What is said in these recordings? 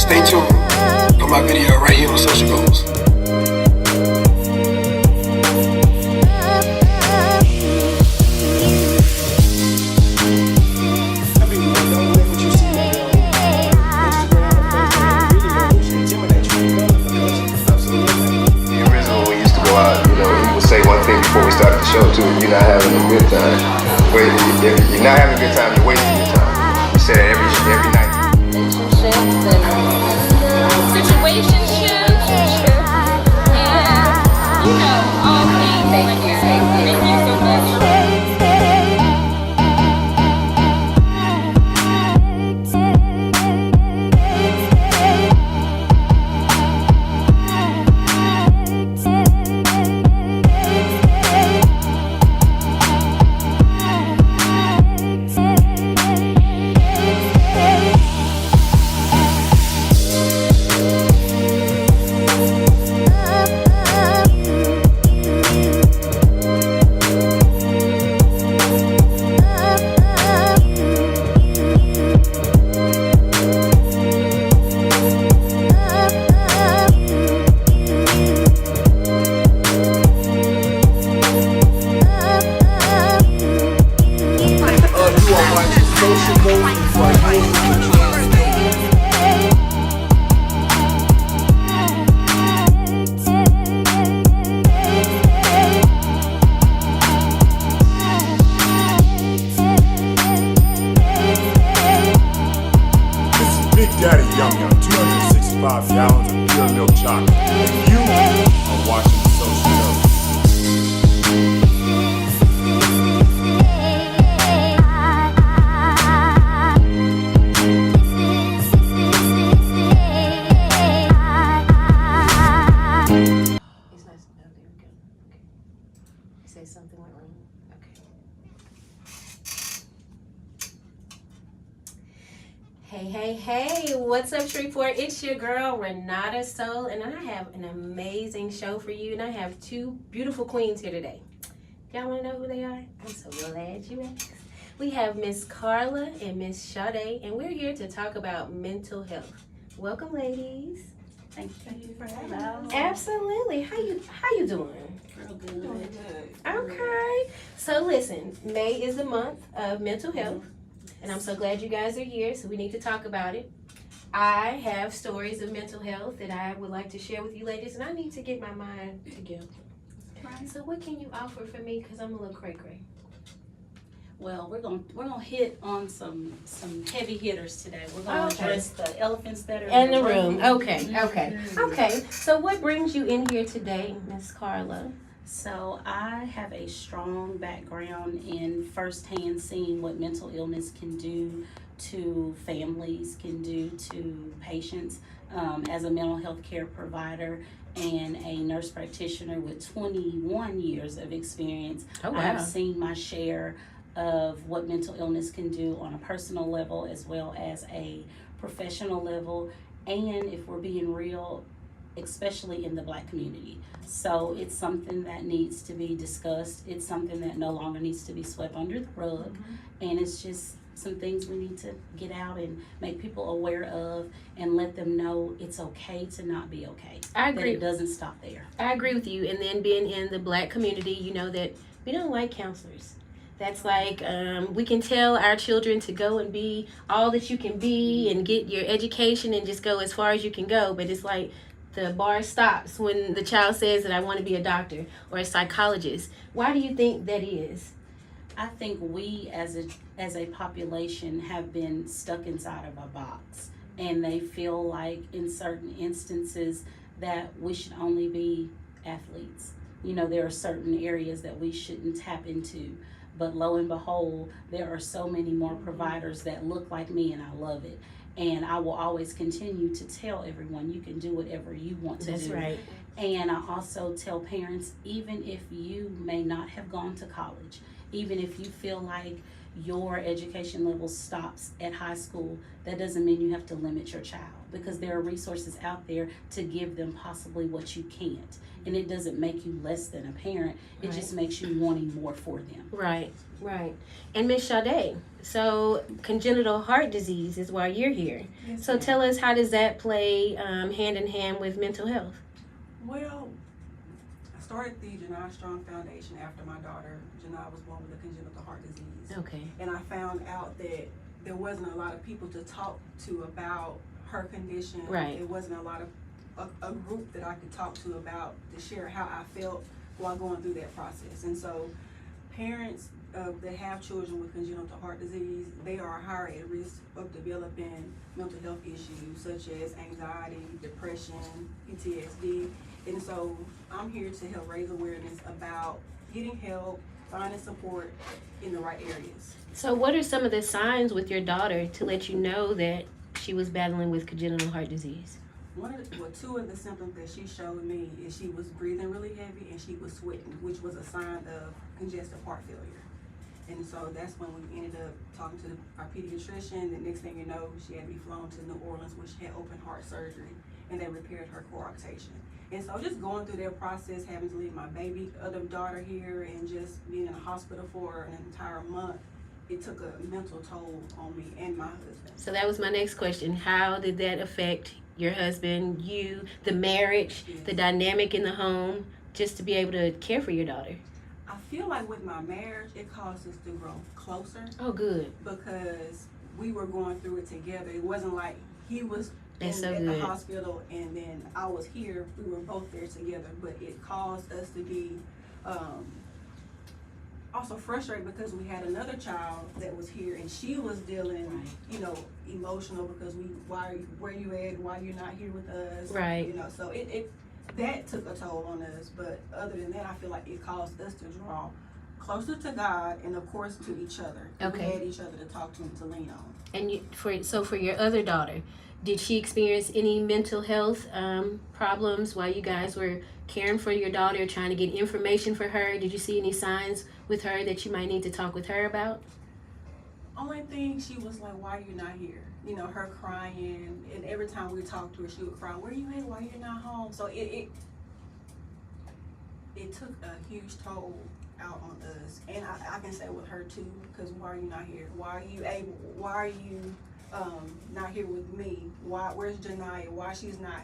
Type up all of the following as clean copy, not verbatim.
Stay tuned for my video right here on Social Goals. Say one thing before we start the show too. If you're not having a good time, if you're not having a good time, you're wasting your time. You say that every night. Situationships, and you know, all things. Thank you so much. Daddy Yum Yum, 265 gallons of pure milk chocolate. And you are watching the Social Goals. It's nice to know. There we go. Okay. You say something went wrong. Okay. Hey, what's up, Shreveport? It's your girl, Renada Soul, and I have an amazing show for you, and I have two beautiful queens here today. Y'all want to know who they are? I'm so glad you asked. We have Miss Karla and Miss Sharde, and we're here to talk about mental health. Welcome, ladies. Thank you for having us. Absolutely. How you doing? Real good. Okay. So listen, May is the month of mental health. And I'm so glad you guys are here, so we need to talk about it. I have stories of mental health that I would like to share with you ladies, and I need to get my mind together. Right. So what can you offer for me? Because I'm a little cray-cray. Well, we're gonna hit on some heavy hitters today. We're gonna address the elephants that are In the room. Okay. Mm-hmm. Okay. So what brings you in here today, Miss Karla? So I have a strong background in firsthand seeing what mental illness can do to families, can do to patients. As a mental health care provider and a nurse practitioner with 21 years of experience, Oh, wow. I have seen my share of what mental illness can do on a personal level as well as a professional level, and if we're being real, especially in the Black community. So it's something that needs to be discussed. It's something that no longer needs to be swept under the rug. And it's just some things we need to get out and make people aware of and let them know it's okay to not be okay. I agree. That it doesn't stop there. I agree with you. And then being in the Black community, you know that we don't like counselors. That's like, we can tell our children to go and be all that you can be and get your education and just go as far as you can go. But it's like the bar stops when the child says that I want to be a doctor or a psychologist. Why do you think that is? I think we as a population have been stuck inside of a box, and they feel like in certain instances that we should only be athletes. You know, there are certain areas that we shouldn't tap into. But lo and behold, there are so many more providers that look like me, and I love it. And I will always continue to tell everyone you can do whatever you want to do. That's right. And I also tell parents, even if you may not have gone to college, even if you feel like your education level stops at high school, that doesn't mean you have to limit your child, because there are resources out there to give them possibly what you can't. And it doesn't make you less than a parent. It Right. just makes you wanting more for them. Right, right. And Miss Sharde, so congenital heart disease is why you're here. Yes, So ma'am. tell us, how does that play hand in hand with mental health? Well, I started the Janiyah Strong Foundation after my daughter, Janiyah, was born with a congenital heart disease. Okay. And I found out that there wasn't a lot of people to talk to about her condition. Right. There wasn't a lot of a group that I could talk to about, to share how I felt while going through that process. And so parents that have children with congenital heart disease, they are higher at risk of developing mental health issues such as anxiety, depression, PTSD. And so I'm here to help raise awareness about getting help, finding support in the right areas. So what are some of the signs with your daughter to let you know that she was battling with congenital heart disease? Two of the symptoms that she showed me is she was breathing really heavy and she was sweating, which was a sign of congestive heart failure. And so that's when we ended up talking to our pediatrician. The next thing you know, she had to be flown to New Orleans, where she had open heart surgery, and they repaired her coarctation. And so just going through that process, having to leave my other daughter here, and just being in the hospital for an entire month, it took a mental toll on me and my husband. So that was my next question. How did that affect your husband, you, the marriage, the dynamic in the home, just to be able to care for your daughter? I feel like with my marriage, it caused us to grow closer. Oh, good. Because we were going through it together. It wasn't like he was at good. the hospital and then I was here. We were both there together, but it caused us to be also frustrated because we had another child that was here and she was dealing, emotional because where you at? Why you're not here with us? Right. So it that took a toll on us. But other than that, I feel like it caused us to draw closer to God and of course to each other. Okay. We had each other to talk to and to lean on. And for your other daughter, did she experience any mental health problems while you guys were caring for your daughter, trying to get information for her? Did you see any signs with her that you might need to talk with her about? Only thing, she was like, why you not here? Her crying, and every time we talked to her, she would cry, where you at? Why you're not home? So it took a huge toll out on us. And I can say with her too, because why are you not here? Why are you not here with me? Where's Janiyah? Why she's not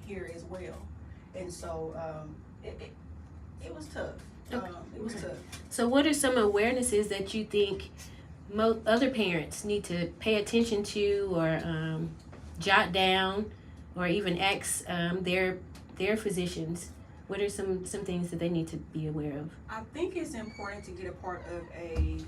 here as well? And so it was tough. Okay. It was tough. So what are some awarenesses that you think other parents need to pay attention to, or jot down, or even ask their physicians? What are some things that they need to be aware of? I think it's important to get a part of a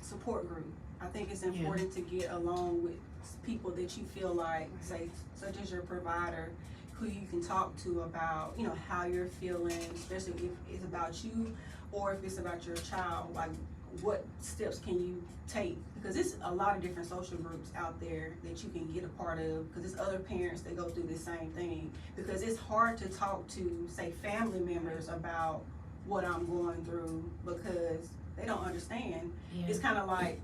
support group. I think it's important to get along with people that you feel like, say, such as your provider, who you can talk to about, how you're feeling, especially if it's about you or if it's about your child. Like, what steps can you take? Because there's a lot of different social groups out there that you can get a part of, because there's other parents that go through the same thing. Because it's hard to talk to, say, family members about what I'm going through because they don't understand. Yeah. It's kind of like,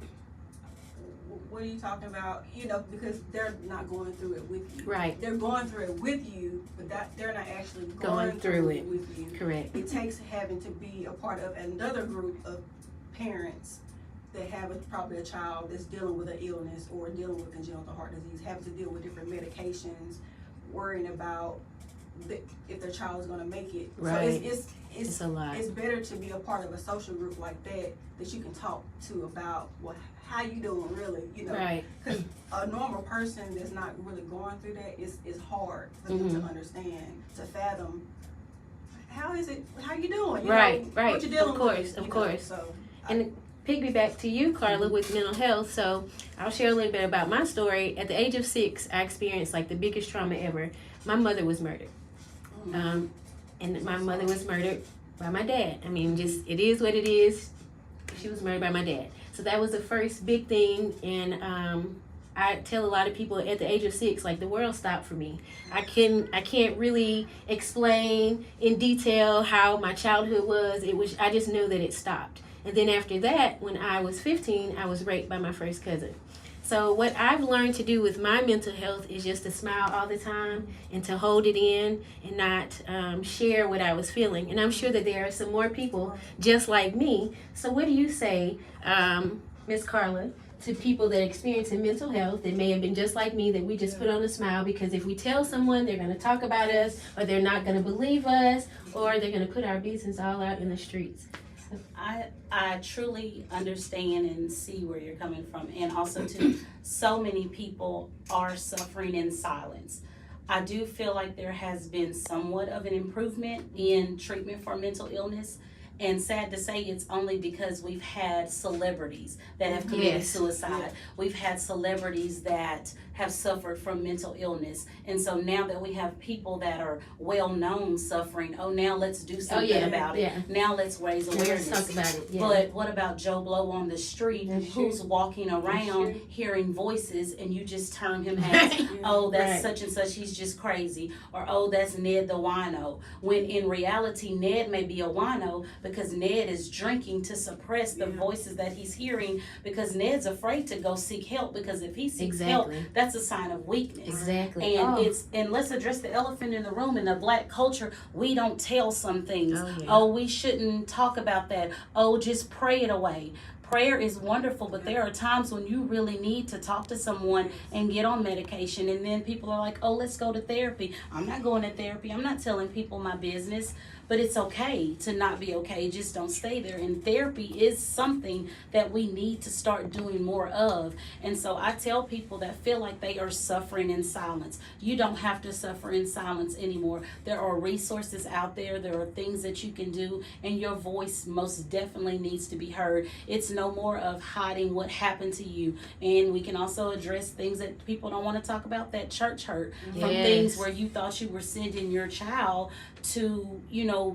what are you talking about? Because they're not going through it with you. Right. They're going through it with you, but they're not actually Going through it with you. Correct. It takes having to be a part of another group of parents that have probably a child that's dealing with an illness or dealing with congenital heart disease, having to deal with different medications, worrying about if their child is going to make it. Right. So It's a lot. It's better to be a part of a social group like that you can talk to about how you doing really, Right. Because a normal person that's not really going through that is hard for them to understand, to fathom. How you doing? Right. What you dealing with? Of course. So, And piggyback to you, Karla, with mental health. So I'll share a little bit about my story. At the age of 6, I experienced the biggest trauma ever. My mother was murdered. And my mother was murdered by my dad. I mean, just, it is what it is. She was murdered by my dad. So that was the first big thing. And I tell a lot of people at the age of 6, the world stopped for me. I can't really explain in detail how my childhood was. I just know that it stopped. And then after that, when I was 15, I was raped by my first cousin. So what I've learned to do with my mental health is just to smile all the time and to hold it in and not share what I was feeling. And I'm sure that there are some more people just like me. So what do you say, Miss Karla, to people that experience mental health that may have been just like me, that we just put on a smile because if we tell someone, they're going to talk about us, or they're not going to believe us, or they're going to put our business all out in the streets? I truly understand and see where you're coming from, and also too, so many people are suffering in silence. I do feel like there has been somewhat of an improvement in treatment for mental illness, and sad to say, it's only because we've had celebrities that have committed suicide. We've had celebrities that have suffered from mental illness. And so now that we have people that are well known suffering, now let's do something about it. Now let's raise awareness. Let's talk about it. But what about Joe Blow on the street who's walking around hearing voices and you just term him as, oh, that's such and such, he's just crazy. Or, oh, that's Ned the wino. When in reality, Ned may be a wino because Ned is drinking to suppress the voices that he's hearing, because Ned's afraid to go seek help, because if he seeks help, that's a sign of weakness. Exactly. And and let's address the elephant in the room. In the Black culture, we don't tell some things. We shouldn't talk about that. Just pray it away. Prayer is wonderful, but there are times when you really need to talk to someone and get on medication, and then people are like, let's go to therapy. I'm not going to therapy. I'm not telling people my business. But it's okay to not be okay. Just don't stay there. And therapy is something that we need to start doing more of. And so I tell people that feel like they are suffering in silence, you don't have to suffer in silence anymore. There are resources out there. There are things that you can do, and your voice most definitely needs to be heard. It's no more of hiding what happened to you. And we can also address things that people don't want to talk about, that church hurt, from things where you thought you were sending your child to,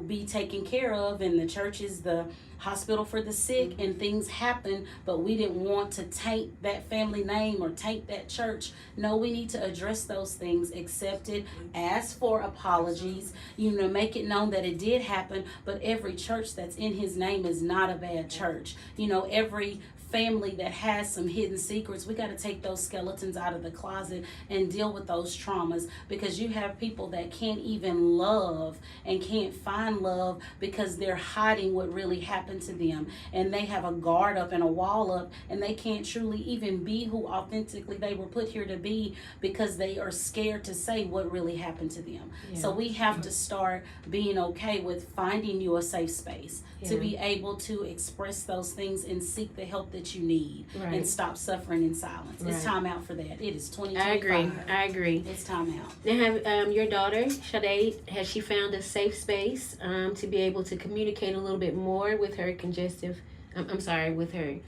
be taken care of, and the church is the hospital for the sick, and things happen, but we didn't want to taint that family name or taint that church. No, we need to address those things, accept it, ask for apologies, make it known that it did happen, but every church that's in his name is not a bad church. Every family that has some hidden secrets, we got to take those skeletons out of the closet and deal with those traumas, because you have people that can't even love and can't find love because they're hiding what really happened to them, and they have a guard up and a wall up, and they can't truly even be who authentically they were put here to be because they are scared to say what really happened to them. So we have to start being okay with finding you a safe space to be able to express those things and seek the help that you need, and stop suffering in silence. It's time out for that. It is 2025. I agree. It's time out. Now, have your daughter Sharde, has she found a safe space to be able to communicate a little bit more with her with her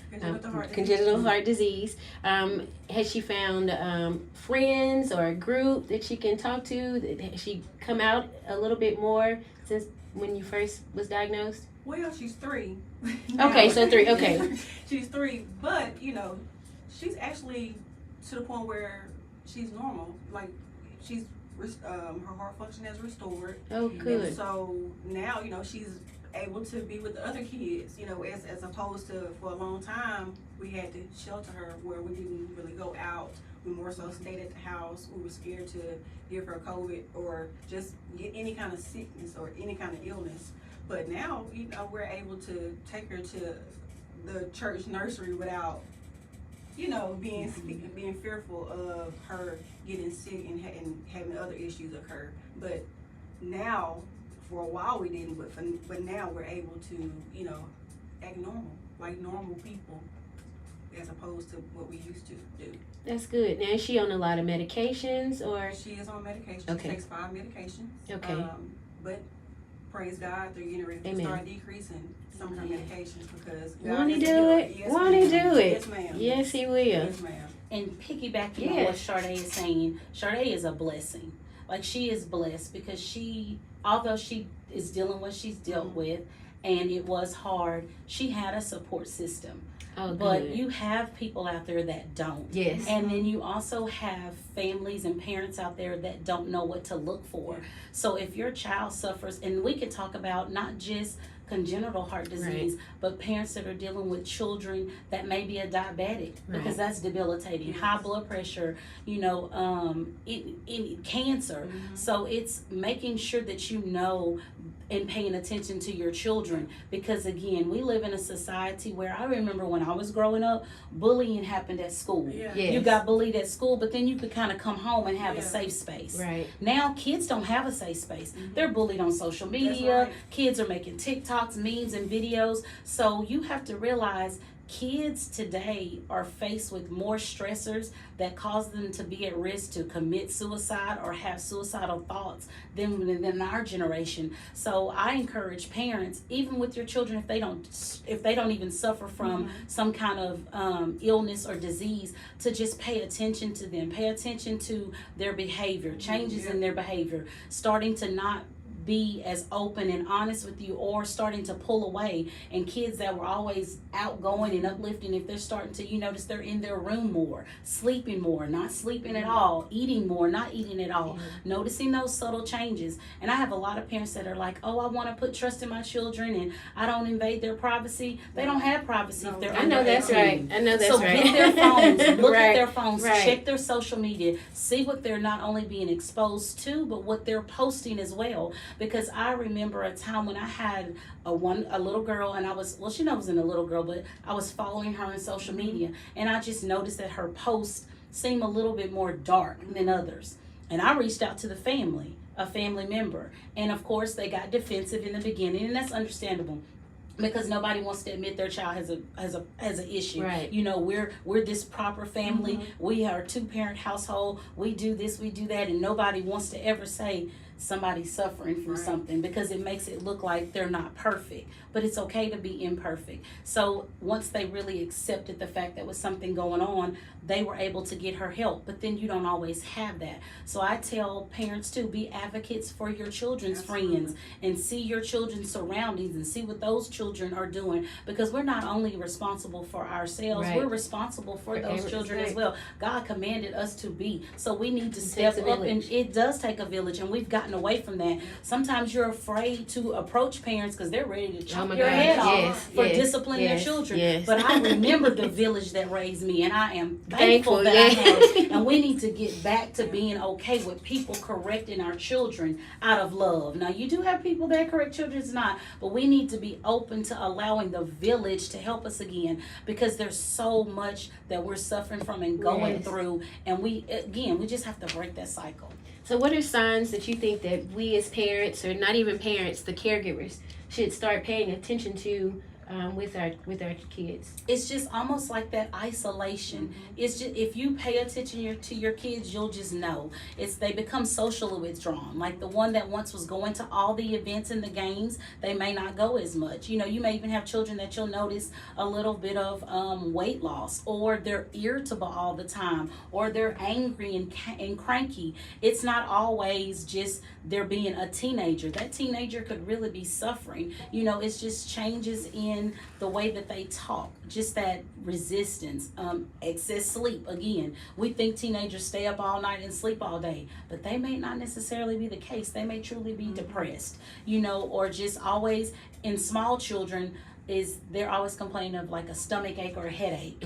congenital heart disease? Has she found friends or a group that she can talk to? Has she come out a little bit more since when you first was diagnosed? Well, she's 3. Okay, so 3. Okay. She's 3, but she's actually to the point where she's normal. Like, she's her heart function has restored. Oh, good. And so now she's able to be with the other kids. As opposed to, for a long time we had to shelter her where we didn't really go out. We more so stayed at the house. We were scared to give her COVID or just get any kind of sickness or any kind of illness. But now, we're able to take her to the church nursery without, being fearful of her getting sick and having other issues occur. But now, for a while we didn't, but now we're able to, act normal, like normal people, as opposed to what we used to do. That's good. Now, is she on a lot of medications, or? She is on medication. Okay. She takes 5 medications. Okay. But praise God, they're getting ready to start decreasing some of her medications because God Won't he is do good. it? Yes, Won't he ma'am. do it? Yes, ma'am. Yes, he will. Yes, ma'am. And piggybacking on what Sharde is saying, Sharde is a blessing. Like, she is blessed because although she is dealing with what she's dealt with, and it was hard, she had a support system. Oh, but good. you have people out there that don't. Yes. And then you also have families and parents out there that don't know what to look for. So if your child suffers, and we could talk about not just congenital heart disease, but parents that are dealing with children that may be a diabetic, because that's debilitating, high blood pressure, you know, in cancer. So it's making sure that you know and paying attention to your children, because again, we live in a society where I remember when I was growing up, bullying happened at school. You got bullied at school, but then you could kind of come home and have a safe space. Now kids don't have a safe space. They're bullied on social media. Kids are making TikToks, memes, and videos. So you have to realize kids today are faced with more stressors that cause them to be at risk to commit suicide or have suicidal thoughts than our generation. So I encourage parents, even with your children, if they don't even suffer from some kind of illness or disease, to just pay attention to them, pay attention to their behavior, changes in their behavior, starting to not be as open and honest with you, or starting to pull away. And kids that were always outgoing and uplifting, if they're starting to, you notice they're in their room more, sleeping more, not sleeping at all, eating more, not eating at all, noticing those subtle changes. And I have a lot of parents that are like, oh, I want to put trust in my children and I don't invade their privacy. They don't have privacy if they're under 18. I know that's so right. get their phones, look at their phones, check their social media, see what they're not only being exposed to, but what they're posting as well. Because I remember a time when I had a little girl, and I was, well, she wasn't a little girl, but I was following her on social media, and I just noticed that her posts seemed a little bit more dark than others. And I reached out to a family member, and of course they got defensive in the beginning, and that's understandable, because nobody wants to admit their child has an issue. You know, we're this proper family. We are a 2-parent household. We do this, we do that, and nobody wants to ever say somebody's suffering from something, because it makes it look like they're not perfect. But it's okay to be imperfect. So once they really accepted the fact that was something going on, they were able to get her help. But then you don't always have that. So I tell parents to be advocates for your children's friends, and see your children's surroundings and see what those children are doing, because we're not only responsible for ourselves, we're responsible for those children as well. God commanded us to be. So we need to step up, and it does take a village, and we've gotten away from that. Sometimes you're afraid to approach parents because they're ready to chop your head off for disciplining their children. But I remember the village that raised me, and I am thankful that I had it. And we need to get back to being okay with people correcting our children out of love. Now, you do have people that correct children, it's not, but we need to be open to allowing the village to help us again, because there's so much that we're suffering from and going through, and we just have to break that cycle. So what are signs that you think that we as parents, or not even parents, the caregivers, should start paying attention to with our kids? It's just almost like that isolation. It's just, if you pay attention to your kids, you'll just know. They become socially withdrawn. Like the one that once was going to all the events and the games, they may not go as much. You know, you may even have children that you'll notice a little bit of weight loss, or they're irritable all the time, or they're angry and cranky. It's not always just they're being a teenager. That teenager could really be suffering. You know, it's just changes in the way that they talk, just that resistance, excess sleep. Again, we think teenagers stay up all night and sleep all day, but they may not necessarily be the case. They may truly be depressed, you know, or just always, in small children, they're always complaining of like a stomach ache or a headache.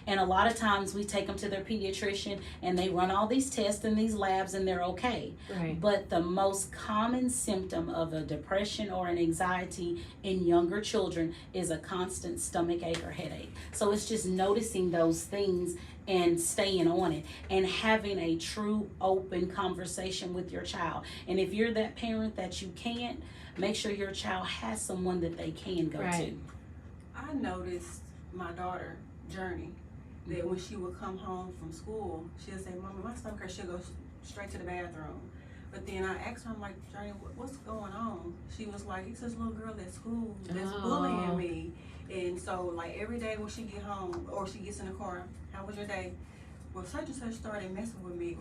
And a lot of times we take them to their pediatrician and they run all these tests in these labs and they're okay. But the most common symptom of a depression or an anxiety in younger children is a constant stomach ache or headache. So it's just noticing those things and staying on it, and having a true open conversation with your child. And if you're that parent that you can't, make sure your child has someone that they can go to. I noticed my daughter, Journey, that when she would come home from school, she'll say, "Mommy, my stomach hurts." She'll go straight to the bathroom. But then I asked her, I'm like, "Journey, what's going on?" She was like, "It's this little girl at school that's bullying me." And so, like, every day when she get home or she gets in the car, "How was your day?" "Well, such and such started messing with me,"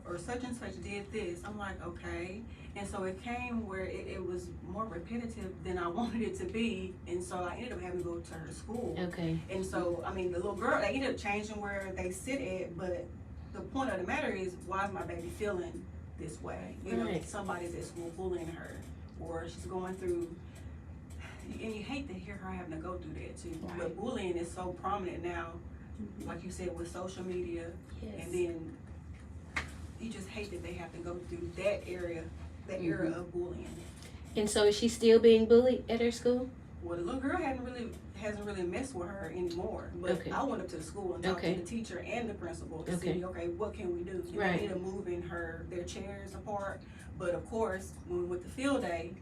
or "such and such did this." I'm like, okay. And so it came where it was more repetitive than I wanted it to be. And so I ended up having to go to her school. And so, I mean, the little girl, they ended up changing where they sit at, but the point of the matter is, why is my baby feeling this way? You know, somebody's at school bullying her, or she's going through and you hate to hear her having to go through that too. Right. But bullying is so prominent now, like you said, with social media, Yes. and then you just hate that they have to go through that area, that era of bullying. And so is she still being bullied at her school? Well, the little girl hasn't really messed with her anymore. But Okay. I went up to the school and talked Okay. to the teacher and the principal to Okay. see, okay, what can we do? You know, Right. either moving their chairs apart. But of course, when we went to field day,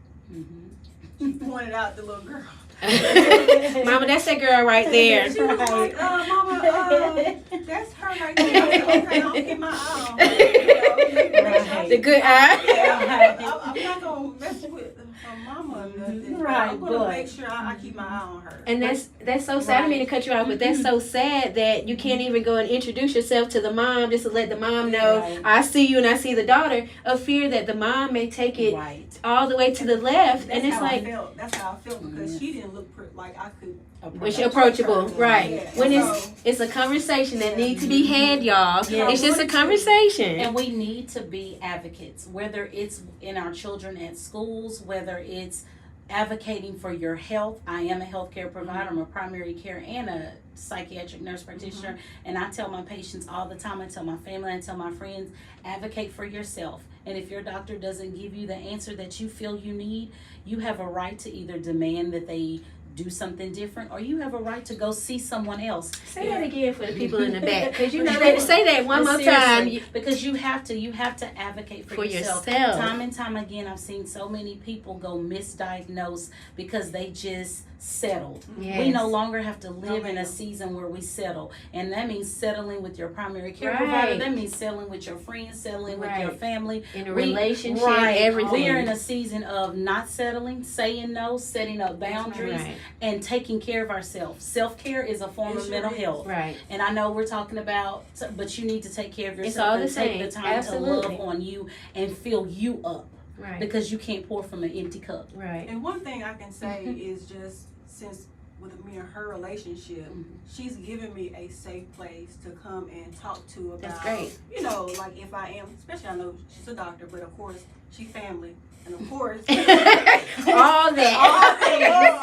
she pointed out the little girl. Mama, that's that girl right there. She was like, Mama, that's her right there. I said, okay, I'll keep my eye on her. You know, Right. The good eye. Yeah, I'm not gonna mess with her mama or nothing. Right, I'm gonna but- make sure I keep my eye on her. And that's so sad. I didn't mean to cut you off, but that's so sad that you can't even go and introduce yourself to the mom just to let the mom know, Right. I see you and I see the daughter, of fear that the mom may take it Right. all the way to the left. That's And it's how like, I felt. That's how I felt because she didn't look like I could. when she approachable, right? Yeah. When So- it's a conversation that needs to be had, y'all. Yeah. It's just a conversation. And we need to be advocates, whether it's in our children at schools, whether it's advocating for your health. I am a healthcare provider. I'm a primary care and a psychiatric nurse practitioner. And I tell my patients all the time, I tell my family, I tell my friends, advocate for yourself. And if your doctor doesn't give you the answer that you feel you need, you have a right to either demand that they do something different, or you have a right to go see someone else. Say that again for the people in the back, because you know they say that one But more time. seriously, because you have to advocate for yourself. Time and time again, I've seen so many people go misdiagnosed because they just settled. Yes. We no longer have to live in a season where we settle, and that means settling with your primary care provider. Right. That means settling with your friends, settling with your Right. family, In a relationship, everything. We are in a season of not settling, saying no, setting up boundaries, Right. and taking care of ourselves. Self-care is a form of mental health. Right. And I know we're talking about, but you need to take care of yourself. It's all the and same. take the time Absolutely. to love on you and fill you up, Right. because you can't pour from an empty cup. Right. And one thing I can say is just since with me and her relationship, she's given me a safe place to come and talk to about. That's great. You know, like if I am, especially I know she's a doctor, but of course she family, and of course All that.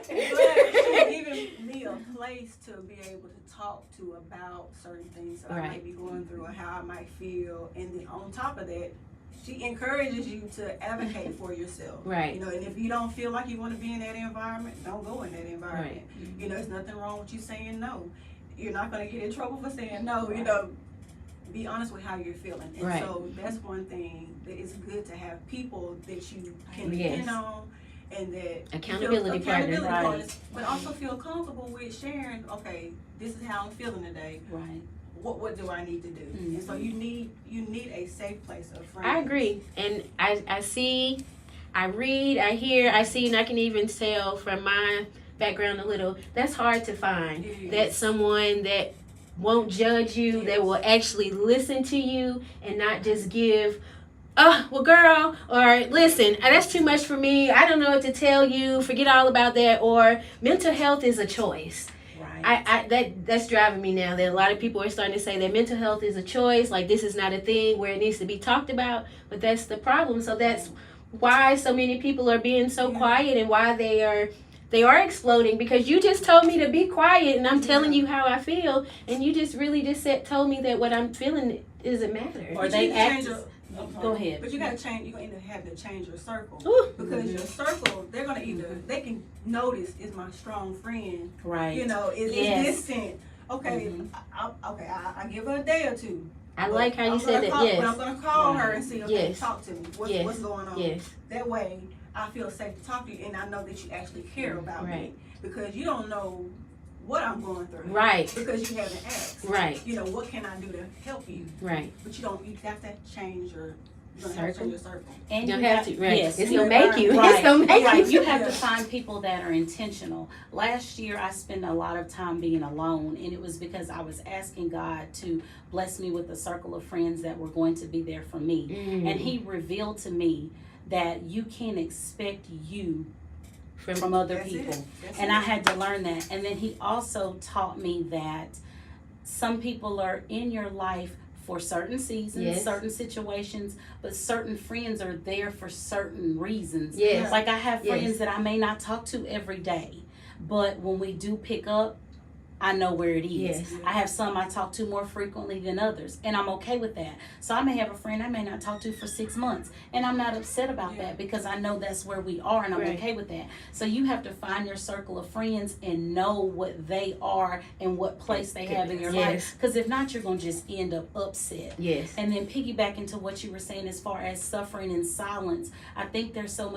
but she's given me a place to be able to talk to about certain things that I Right. might be going through or how I might feel, and then on top of that, she encourages you to advocate for yourself. Right. You know, and if you don't feel like you want to be in that environment, don't go in that environment. You know, there's nothing wrong with you saying no. You're not going to get in trouble for saying no. You know, be honest with how you're feeling. And Right. so that's one thing that it's good to have people that you can Yes. depend on and that Accountability partners, right. partners, but also feel comfortable with sharing, okay, this is how I'm feeling today. Right. What do I need to do? And so you need a safe place of friends. I agree. And I see, I read, I hear, I see, and I can even tell from my background a little, that's hard to find. It is. That someone that won't judge you, that Yes. will actually listen to you and not just give, oh, well, girl, or listen, that's too much for me. I don't know what to tell you. Forget all about that. Or mental health is a choice. That's driving me now that a lot of people are starting to say that mental health is a choice, like this is not a thing where it needs to be talked about, but that's the problem. So that's why so many people are being so quiet and why they are exploding, because you just told me to be quiet and I'm telling you how I feel, and you just really told me that what I'm feeling doesn't matter. Or But they you need to act. change your- Go ahead. But you gotta change. You're gonna have to change your circle Ooh. because your circle, they're gonna they can notice is my strong friend. Right. You know, is Yes. distant. Okay, I give her a day or two. I like how you I'm said gonna that. call- Yes. But I'm gonna call her and see. Okay, Yes. talk to me. Yes. What's going on? Yes. That way, I feel safe to talk to you, and I know that you actually care about me Right. because you don't know what I'm going through. Right. Because you haven't asked. Right. You know, what can I do to help you? Right. But you have to change your. You're gonna have to change your circle. And You you have to. Right. Yes. It's gonna make you. Right, It's gonna make right. you. You have to find people that are intentional. Last year, I spent a lot of time being alone, and it was because I was asking God to bless me with a circle of friends that were going to be there for me. And He revealed to me that you can't expect you from other That's it. people. That's And it. I had to learn that. And then He also taught me that some people are in your life for certain seasons, Yes. certain situations, but certain friends are there for certain reasons. Yes. Like I have friends Yes. that I may not talk to every day, but when we do pick up, I know where it is. Yes. I have some I talk to more frequently than others, and I'm okay with that. So I may have a friend I may not talk to for 6 months, and I'm not upset about that because I know that's where we are, and I'm Right. okay with that. So you have to find your circle of friends and know what they are and what place they have in your Yes. life. Because if not, you're going to just end up upset. Yes. And then piggyback into what you were saying as far as suffering in silence, I think there's so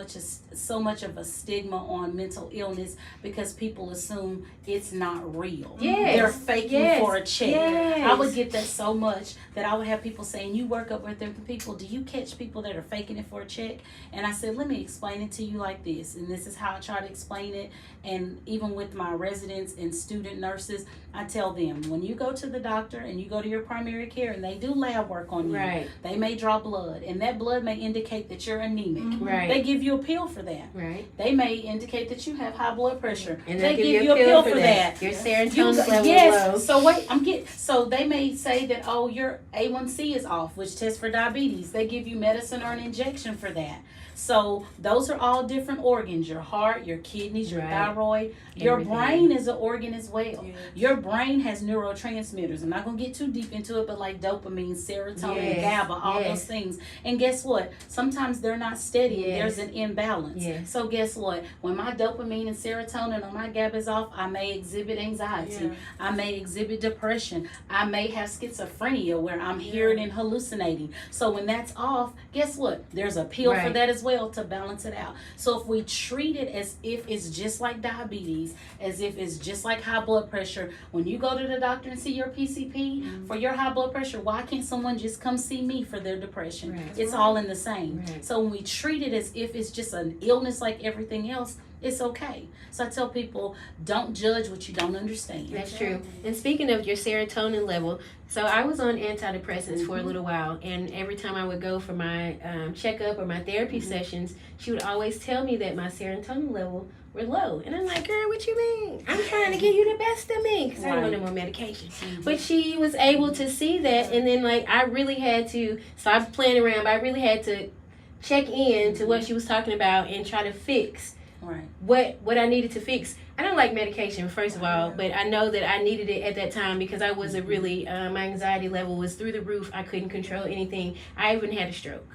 much of a stigma on mental illness because people assume it's not real. Yes. They're faking Yes. for a check. Yes. I would get that so much that I would have people saying, you work up with different people, do you catch people that are faking it for a check? And I said, let me explain it to you like this. And this is how I try to explain it. And even with my residents and student nurses, I tell them, when you go to the doctor and you go to your primary care and they do lab work on you, Right. they may draw blood, and that blood may indicate that you're anemic. Right. They give you a pill for that. Right. They may indicate that you have high blood pressure. And they they'll give you a pill for that. Your serotonin level Yes. low. So wait, so they may say that, oh, your A1C is off, which tests for diabetes. They give you medicine or an injection for that. So those are all different organs: your heart, your kidneys, your Right. thyroid. Your Everything. brain is an organ as well. Yes. Your brain has neurotransmitters. I'm not gonna get too deep into it, but like dopamine, serotonin, Yes. GABA, all Yes. those things. And guess what? Sometimes they're not steady. Yes. There's an imbalance. Yes. So guess what? When my dopamine and serotonin or my GABA is off, I may exhibit anxiety. Yeah. I may exhibit depression. I may have schizophrenia where I'm hearing and hallucinating. So when that's off, guess what? There's a pill for Right. that as well to balance it out. So if we treat it as if it's just like diabetes, as if it's just like high blood pressure, when you go to the doctor and see your PCP for your high blood pressure, why can't someone just come see me for their depression? Right. It's all in the same. Right. So when we treat it as if it's just an illness like everything else, it's okay. So I tell people, don't judge what you don't understand. That's true. And speaking of your serotonin level, so I was on antidepressants for a little while, and every time I would go for my checkup or my therapy sessions, she would always tell me that my serotonin level were low. And I'm like, girl, what you mean? I'm trying to give you the best of me because I don't want no more medication. But she was able to see that, and then like I really had to stop playing around, but I really had to check in to what she was talking about and try to fix Right. what I needed to fix. I don't like medication, first of all, but I know that I needed it at that time because I wasn't really, my anxiety level was through the roof. I couldn't control anything. I even had a stroke.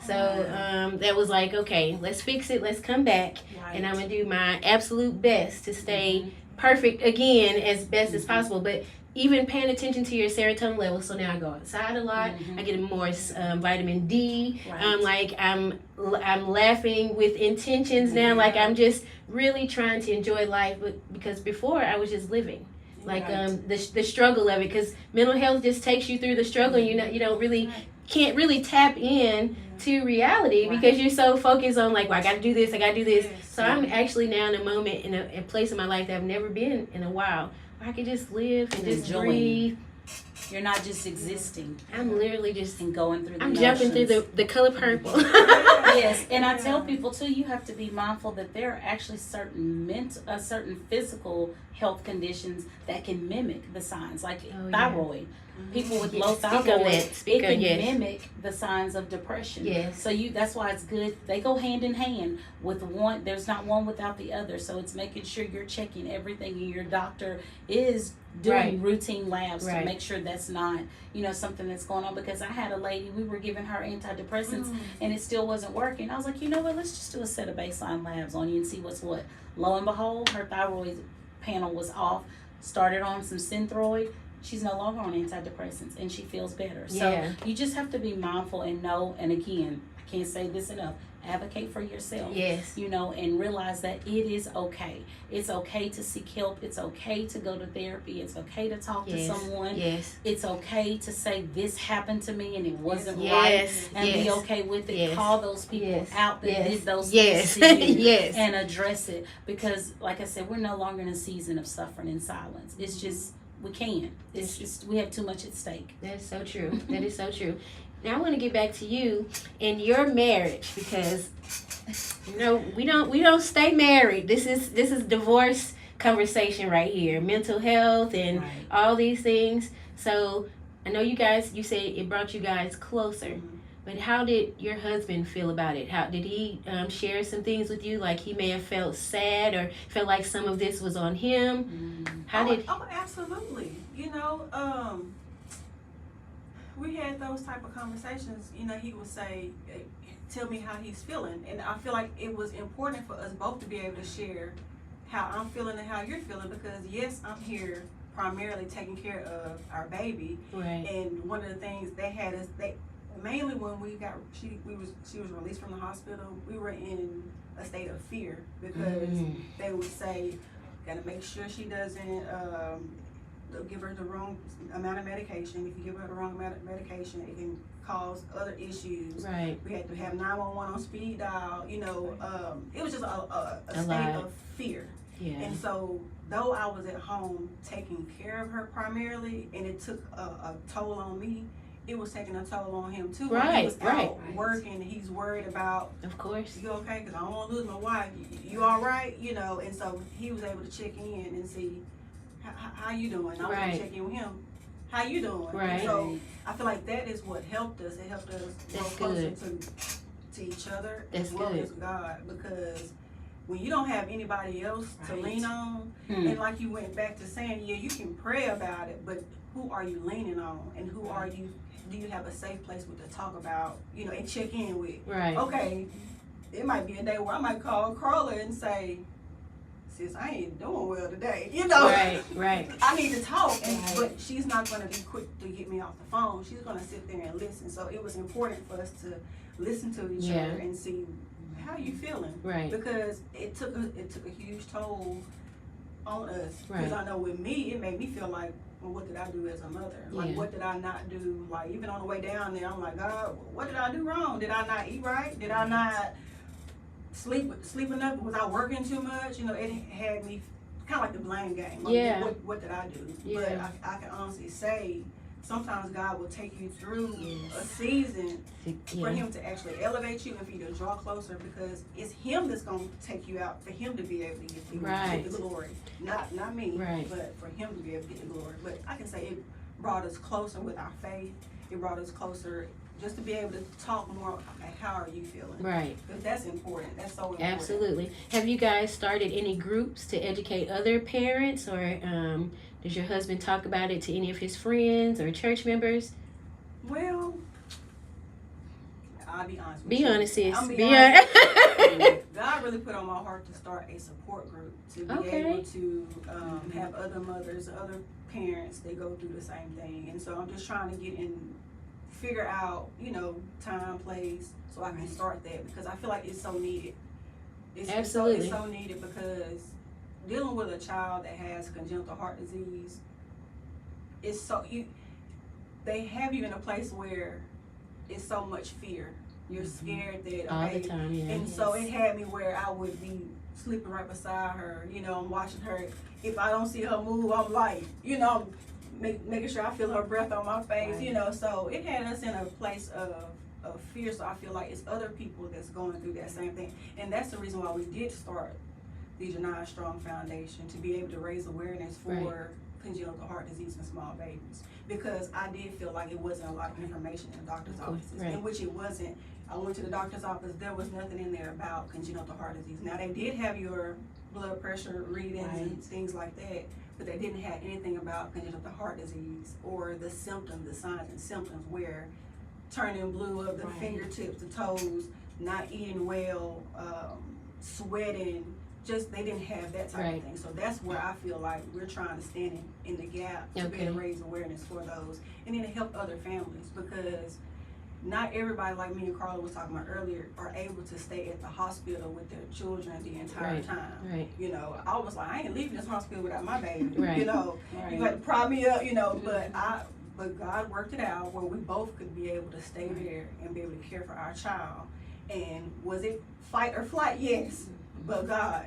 So that was like, okay, let's fix it. Let's come back. Right. And I'm going to do my absolute best to stay perfect again as best as possible. But even paying attention to your serotonin level. So now I go outside a lot. I get more vitamin D. Right. Like I'm laughing with intentions now. Like I'm just really trying to enjoy life. But because before I was just living. Like Right. the struggle of it, because mental health just takes you through the struggle. And you don't really can't really tap in to reality because you're so focused on like, well, I got to do this, I got to do this. So I'm actually now in a moment in a place in my life that I've never been in a while. I can just live and just Enjoying. breathe. You're not just existing I'm literally just and going through the I'm jumping through motions. the color purple. Yes, and I tell people too, you have to be mindful that there are actually certain physical health conditions that can mimic the signs, like Oh, yeah. thyroid. People with Yes, low speak on thyroid, that. Speak it on- can yes. mimic the signs of depression. Yes. So that's why it's good. They go hand in hand with one. There's not one without the other. So it's making sure you're checking everything, and your doctor is doing Right. routine labs to Right. make sure that's not, something that's going on. Because I had a lady, we were giving her antidepressants and it still wasn't working. I was like, you know what, let's just do a set of baseline labs on you and see what's what. Lo and behold, her thyroid panel was off, started on some Synthroid. She's no longer on antidepressants and she feels better. Yeah. So you just have to be mindful and know, and again, I can't say this enough, advocate for yourself. Yes. And realize that it is okay. It's okay to seek help. It's okay to go to therapy. It's okay to talk to Yes. someone. Yes. It's okay to say this happened to me and it wasn't Yes. right, and be Yes. okay with it. Yes. Call those people Yes. out that Yes. did those Yes. things to you Yes. and address it, because like I said, we're no longer in a season of suffering in silence. It's just we can't. It's just we have too much at stake. That's so true. That is so true. Now I want to get back to you and your marriage, because we don't stay married. This is divorce conversation right here. Mental health and Right. all these things. So I know you say it brought you guys closer, but how did your husband feel about it? How did he share some things with you? Like he may have felt sad or felt like some of this was on him. How did? Oh, absolutely. We had those type of conversations. He would say, tell me how he's feeling. And I feel like it was important for us both to be able to share how I'm feeling and how you're feeling, because yes, I'm here primarily taking care of our baby. Right. And one of the things they had is mainly when she was released from the hospital, we were in a state of fear, because they would say, gotta make sure she doesn't give her the wrong amount of medication. If you give her the wrong amount of medication, it can cause other issues. Right. We had to have 911 on speed dial. It was just a state of fear. Yeah. And so, though I was at home taking care of her primarily, and it took a toll on me, it was taking a toll on him too. Right, He was out working. He's worried about, of course, you okay? Because I don't want to lose my wife. You all right? And so he was able to check in and see how you doing. I was able to check in with him. How you doing? Right. And so I feel like that is what helped us. It helped us grow closer to each other as well as God, because when you don't have anybody else to lean on, and like you went back to saying, yeah, you can pray about it, but who are you leaning on, and who are you? Do you have a safe place to talk about, and check in with? Right. Okay, it might be a day where I might call Karla and say, sis, I ain't doing well today. Right. I need to talk, but she's not going to be quick to get me off the phone. She's going to sit there and listen. So it was important for us to listen to each other and see how you feeling, right? Because it took a huge toll on us. Because Right. I know with me, it made me feel like, well, what did I do as a mother? Like, what did I not do? Like, even on the way down there, I'm like, God, what did I do wrong? Did I not eat right? Did I not sleep enough? Was I working too much? It had me kind of like the blame game. Like, what did I do? But I can honestly say, sometimes God will take you through a season for Him to actually elevate you and for you to draw closer, because it's Him that's going to take you out, for Him to be able to get the glory. Not me, but for Him to be able to get the glory. But I can say it brought us closer with our faith. It brought us closer just to be able to talk more about how are you feeling. Right. Because that's important. That's so important. Absolutely. Have you guys started any groups to educate other parents, or does your husband talk about it to any of his friends or church members? Well, I'll be honest with Be you. honest, sis. Be honest. God really put on my heart to start a support group to be able to have other mothers, other parents that go through the same thing. And so I'm just trying to figure out, time, place, so I can start that, because I feel like it's so needed. Absolutely. It's so needed, because dealing with a child that has congenital heart disease, they have you in a place where it's so much fear. You're scared that all the time, and so it had me where I would be sleeping right beside her. I'm watching her. If I don't see her move, I'm like, making sure I feel her breath on my face. So it had us in a place of fear. So I feel like it's other people that's going through that same thing, and that's the reason why we did start the Janiyah Strong Foundation, to be able to raise awareness for congenital heart disease in small babies, because I did feel like it wasn't a lot of information in the doctor's offices, in which it wasn't. I went to the doctor's office, there was nothing in there about congenital heart disease. Now, they did have your blood pressure readings and things like that, but they didn't have anything about congenital heart disease or the symptoms, the signs and symptoms, where turning blue of the fingertips, the toes, not eating well, sweating. Just, they didn't have that type of thing. So that's where I feel like we're trying to stand in the gap to be able to raise awareness for those, and then to help other families, because not everybody, like me and Karla was talking about earlier, are able to stay at the hospital with their children the entire time. Right. I was like, I ain't leaving this hospital without my baby. Right. You got to prop me up. But God worked it out where we both could be able to stay there and be able to care for our child. And was it fight or flight? Yes. But God,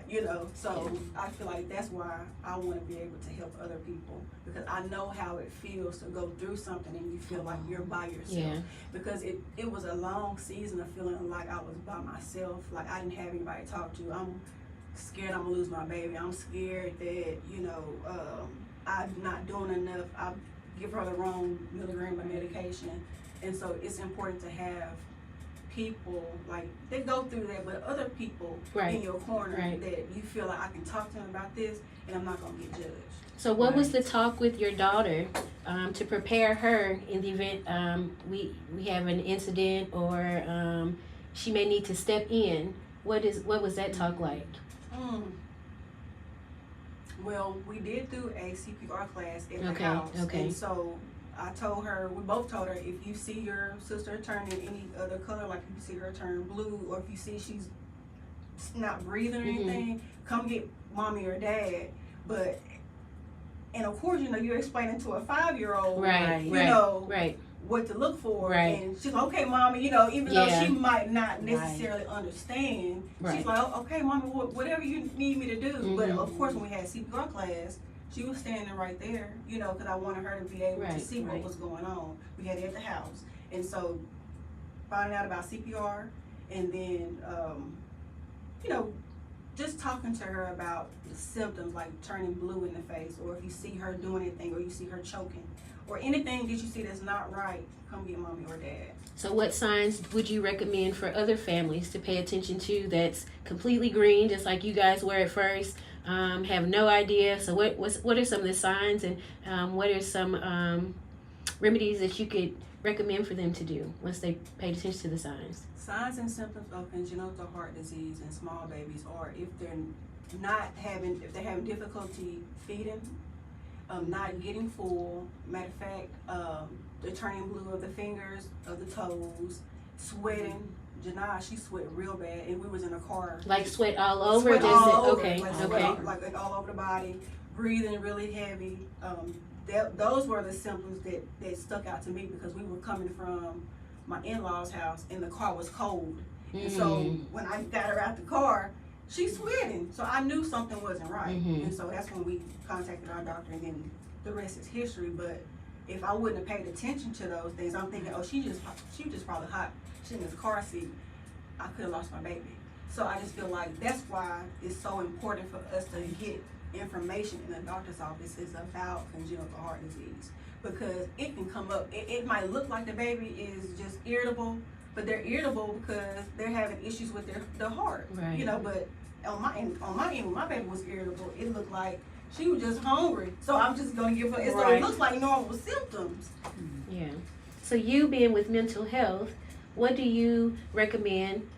so I feel like that's why I want to be able to help other people, because I know how it feels to go through something and you feel like you're by yourself. Because it was a long season of feeling like I was by myself, like I didn't have anybody to talk to. I'm scared I'm gonna lose my baby. I'm scared that, I'm not doing enough. give her the wrong milligram of medication. And so it's important to have people, like, they go through that, but other people in your corner that you feel like I can talk to them about this and I'm not going to get judged. So what was the talk with your daughter to prepare her in the event we have an incident or she may need to step in? What was that talk like? Well, we did do a CPR class at the house. And so I told her, we both told her, if you see your sister turning any other color, like if you see her turn blue, or if you see she's not breathing or anything, come get mommy or dad. But, and of course, you know, you're explaining to a 5-year-old, what to look for. And she's like, okay, mommy, you know, even though she might not necessarily understand, she's like, oh, okay, mommy, whatever you need me to do. But of course, when we had CPR class, she was standing right there, you know, because I wanted her to be able to see what was going on. We had it at the house. And so finding out about CPR and then, you know, just talking to her about the symptoms, like turning blue in the face, or if you see her doing anything, or you see her choking, or anything that you see that's not right, come get mommy or dad. So what signs would you recommend for other families to pay attention to that's completely green, just like you guys were at first, have no idea? So what are some of the signs, and what are some remedies that you could recommend for them to do once they pay attention to the signs? Signs and symptoms of congenital heart disease in small babies are if they're having difficulty feeding, not getting full. Matter of fact, they're turning blue of the fingers, of the toes, sweating. Janiyah, she sweat real bad, and we was in a car. Like sweat all over? Sweat all over. Okay. Like all over the body, breathing really heavy. Those were the symptoms that stuck out to me, because we were coming from my in-laws' house and the car was cold. And so when I got her out the car, she's sweating. So I knew something wasn't right. And so that's when we contacted our doctor, and then the rest is history. But if I wouldn't have paid attention to those things, I'm thinking, oh, she just probably hot. She's in this car seat. I could have lost my baby. So I just feel like that's why it's so important for us to get information in the doctor's office is about congenital heart disease, because it can come up. It might look like the baby is just irritable, but they're irritable because they're having issues with their heart. You know, but on my end, when my baby was irritable, it looked like she was just hungry. So I'm just gonna give her. So it looks like normal symptoms. Yeah. So you being with mental health, what do you recommend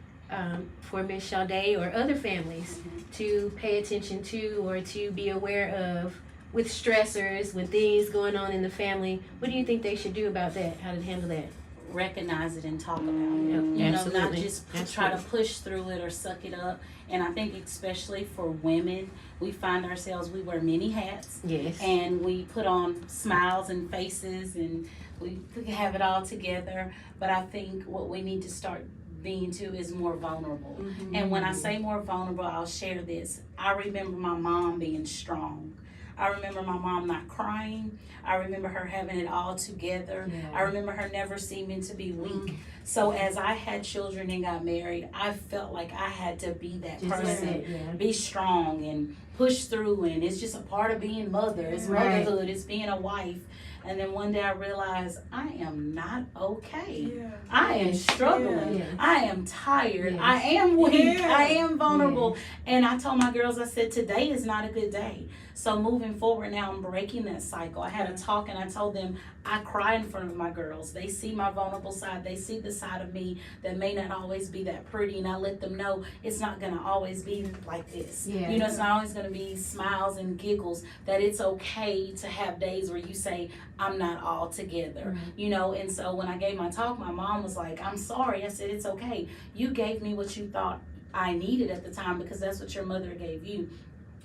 for Miss Sharde or other families to pay attention to or to be aware of with stressors, with things going on in the family? What do you think they should do about that? How to handle that? Recognize it and talk about it. You know, not just try to push through it or suck it up. And I think especially for women, we find ourselves, we wear many hats. Yes. And we put on smiles and faces, and we have it all together. But I think what we need to start being too is more vulnerable. And when I say more vulnerable, I'll share this. I remember my mom being strong. I remember my mom not crying. I remember her having it all together. I remember her never seeming to be weak. So as I had children and got married, I felt like I had to be that person, be strong and push through. And it's just a part of being mother. It's motherhood. It's being a wife. And then one day I realized I am not okay. I am struggling. I am tired. I am weak. I am vulnerable. And I told my girls, I said, today is not a good day. So moving forward now, I'm breaking that cycle. I had a talk and I told them, I cry in front of my girls. They see my vulnerable side. They see the side of me that may not always be that pretty. And I let them know it's not going to always be like this. You know, it's not always going to be smiles and giggles, that it's okay to have days where you say, I'm not all together, you know. And so when I gave my talk, my mom was like, I'm sorry. I said, it's okay. You gave me what you thought I needed at the time, because that's what your mother gave you.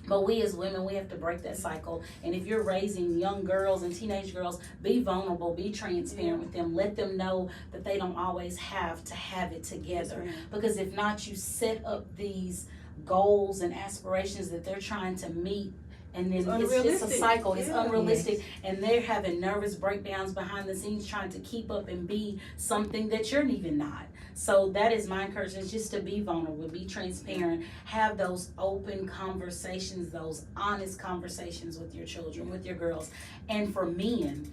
But we as women, we have to break that cycle. And if you're raising young girls and teenage girls, be vulnerable, be transparent with them. Let them know that they don't always have to have it together. Because if not, you set up these goals and aspirations that they're trying to meet, and then it's a cycle. It's unrealistic, and they're having nervous breakdowns behind the scenes trying to keep up and be something that you're even not. So that is my encouragement, just to be vulnerable, be transparent, have those open conversations, those honest conversations with your children, with your girls. And for men,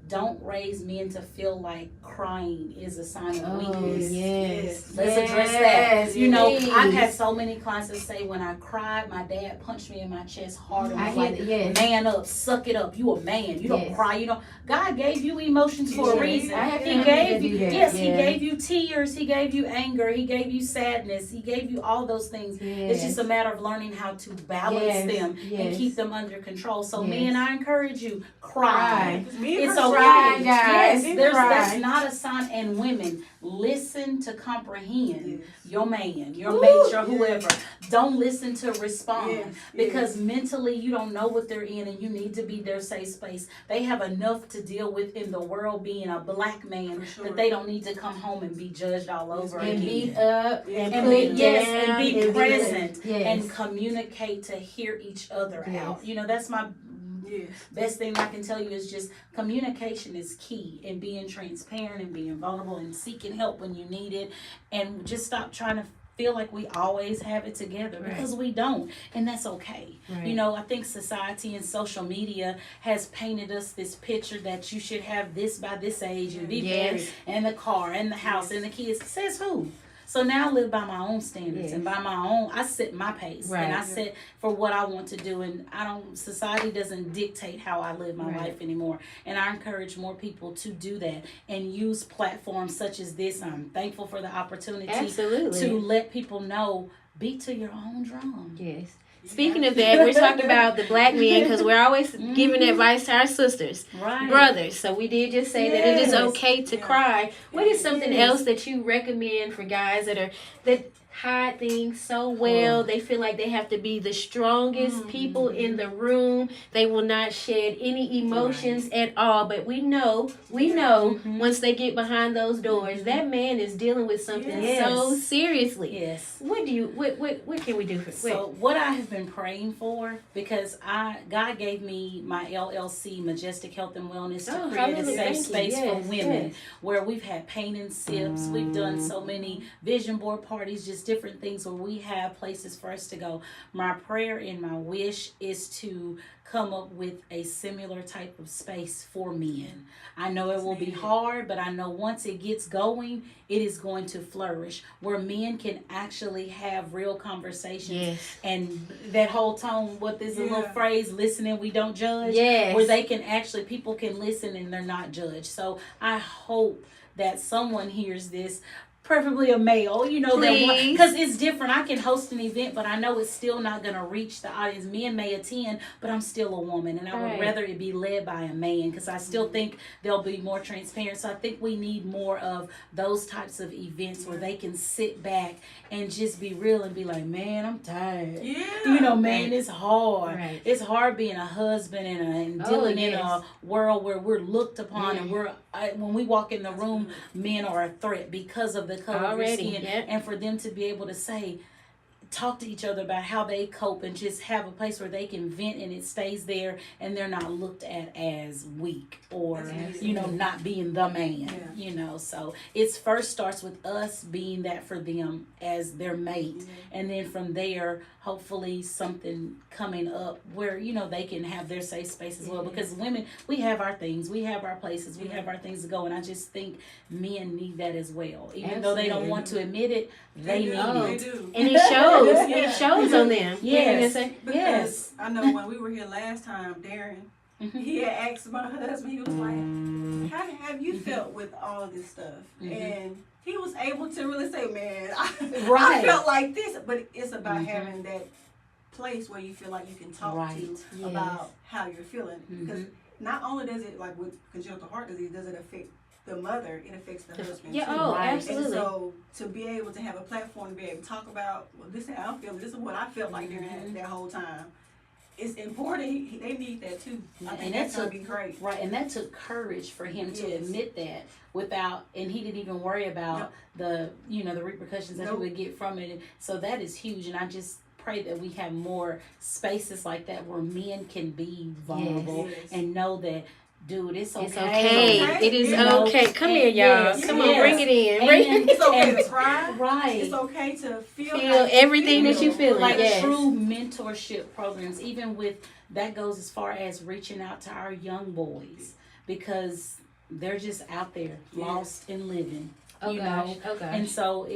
don't raise men to feel like crying is a sign of Oh, weakness. yes. Let's address that. You know, I've had so many clients that say when I cried, my dad punched me in my chest hard and I was hear like, that, yes. man up, suck it up. You a man. You don't Yes. cry. You don't. God gave you emotions for a Yes. reason. I have He family gave that you, do that. yes, He Yeah. gave you tears. He gave you anger. He gave you sadness. He gave you all those things. Yes. It's just a matter of learning how to balance Yes. them and Yes. keep them under control. So, Yes. men, I encourage you, cry. It's okay. okay. guys. Yes, Cry. that's not a sign. And women, listen to comprehend Yes. your man, your Woo, mate, your yes. whoever. Don't listen to respond Yes, because mentally you don't know what they're in, and you need to be their safe space. They have enough to deal with in the world being a black man For sure. that they don't need to come home and be judged all over And again. beat up and And put be, down. yes, and be and present yes. and communicate to hear each other Yes. out. You know, that's my Yes. best thing I can tell you is just communication is key, and being transparent and being vulnerable and seeking help when you need it, and just stop trying to feel like we always have it together because we don't, and that's okay. Right. You know, I think society and social media has painted us this picture that you should have this by this age and be married Yes. and the car and the house and the kids. Says who? So now I live by my own standards Yes. and by my own, I set my pace Right. and I set for what I want to do, and society doesn't dictate how I live my Right. life anymore. And I encourage more people to do that and use platforms such as this. I'm thankful for the opportunity Absolutely. to let people know, beat to your own drum. Yes. Speaking of that, we're talking about the black men because we're always giving advice to our sisters, Right. brothers. So we did just say that it is Yes. okay to Yeah. cry. What is something Yes. else that you recommend for guys that hide things so well? They feel like they have to be the strongest people in the room. They will not shed any emotions at all. But we know once they get behind those doors, that man is dealing with something Yes. so seriously. Yes. What can we do for So what I have been praying for, because God gave me my LLC, Majestic Health and Wellness, to Oh, create a hallelujah. safe Thank you. space for Yes, women, yes. where we've had paint and sips, we've done so many vision board parties, just different things where we have places for us to go. My prayer and my wish is to come up with a similar type of space for men. I know it will be hard, but I know once it gets going, it is going to flourish, where men can actually have real conversations. Yes. And that whole tone, what this little phrase, listening, we don't judge, Yes. where they can actually, people can listen and they're not judged. So I hope that someone hears this, preferably a male, you know, Please. because it's different. I can host an event, but I know it's still not going to reach the audience. Men may attend, but I'm still a woman, and I would Right. rather it be led by a man, because I still think they'll be more transparent. So I think we need more of those types of events where they can sit back and just be real and be like, man, I'm tired. Yeah. You know, man, it's hard. Right. It's hard being a husband and dealing in a world where we're looked upon and when we walk in the room, men are a threat because of the color of Already, your skin. yep. And for them to be able to say, talk to each other about how they cope and just have a place where they can vent and it stays there and they're not looked at as weak or, you know, not being the man, you know. So it's first starts with us being that for them as their mate. And then from there, hopefully something coming up where, you know, they can have their safe space as well. Because women, we have our things, we have our places, we have our things to go. And I just think men need that as well. Even though they don't want to admit it, they need They it. do. And it shows. It shows on them. Yes. Because Yes. I know when we were here last time, Darren, he had asked my husband, he was like, how have you felt with all of this stuff? And he was able to really say, man, I Right. felt like this. But it's about having that place where you feel like you can talk Right. to about how you're feeling. Because not only does it, like with congenital heart disease, does it affect the mother, it affects the husband Yeah, too. oh, Right. absolutely. And so to be able to have a platform to be able to talk about, well, this is how I'm feeling, this is what I felt like during that whole time. It's important. They need that too. I think that's gonna be great. Right, and that took courage for him to admit that without, and he didn't even worry about the, you know, the repercussions that he would get from it. And so that is huge, and I just pray that we have more spaces like that where men can be vulnerable and know that, dude, it's okay. It's okay. It is You know, okay. Come here, y'all. yes, Come on, yes. bring it in. Bring And- It's okay and- to cry. Right. It's okay to feel everything that you feel. Like Yes. true mentorship programs, even with that goes as far as reaching out to our young boys. because they're just out there, lost and living. Oh, you gosh. know, Oh, gosh. and so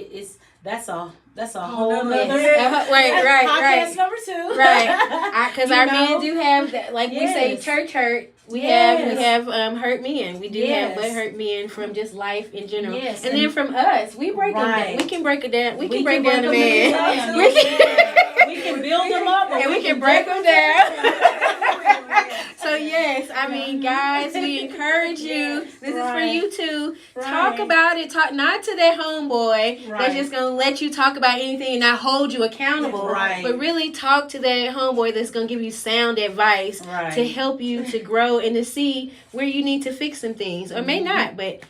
that's a whole nother- nother Right. podcast number 2. Right, because You our know? men do have that, like we say, Yes. church hurt. We Yes. have hurt men. We do have Yes. but hurt men from just life in general. Yes, and then from us, we break them down. Right. We can break it down. We We can break can down the break them man. down. We can, We can build them up, and we can break them down. So yes, I mean, guys, we encourage you. This is for you too. Talk about it. Talk not to that homeboy that's just gonna let you talk about anything and not hold you accountable. Right. But really talk to that homeboy that's gonna give you sound advice to help you to grow and to see where you need to fix some things, or may not. But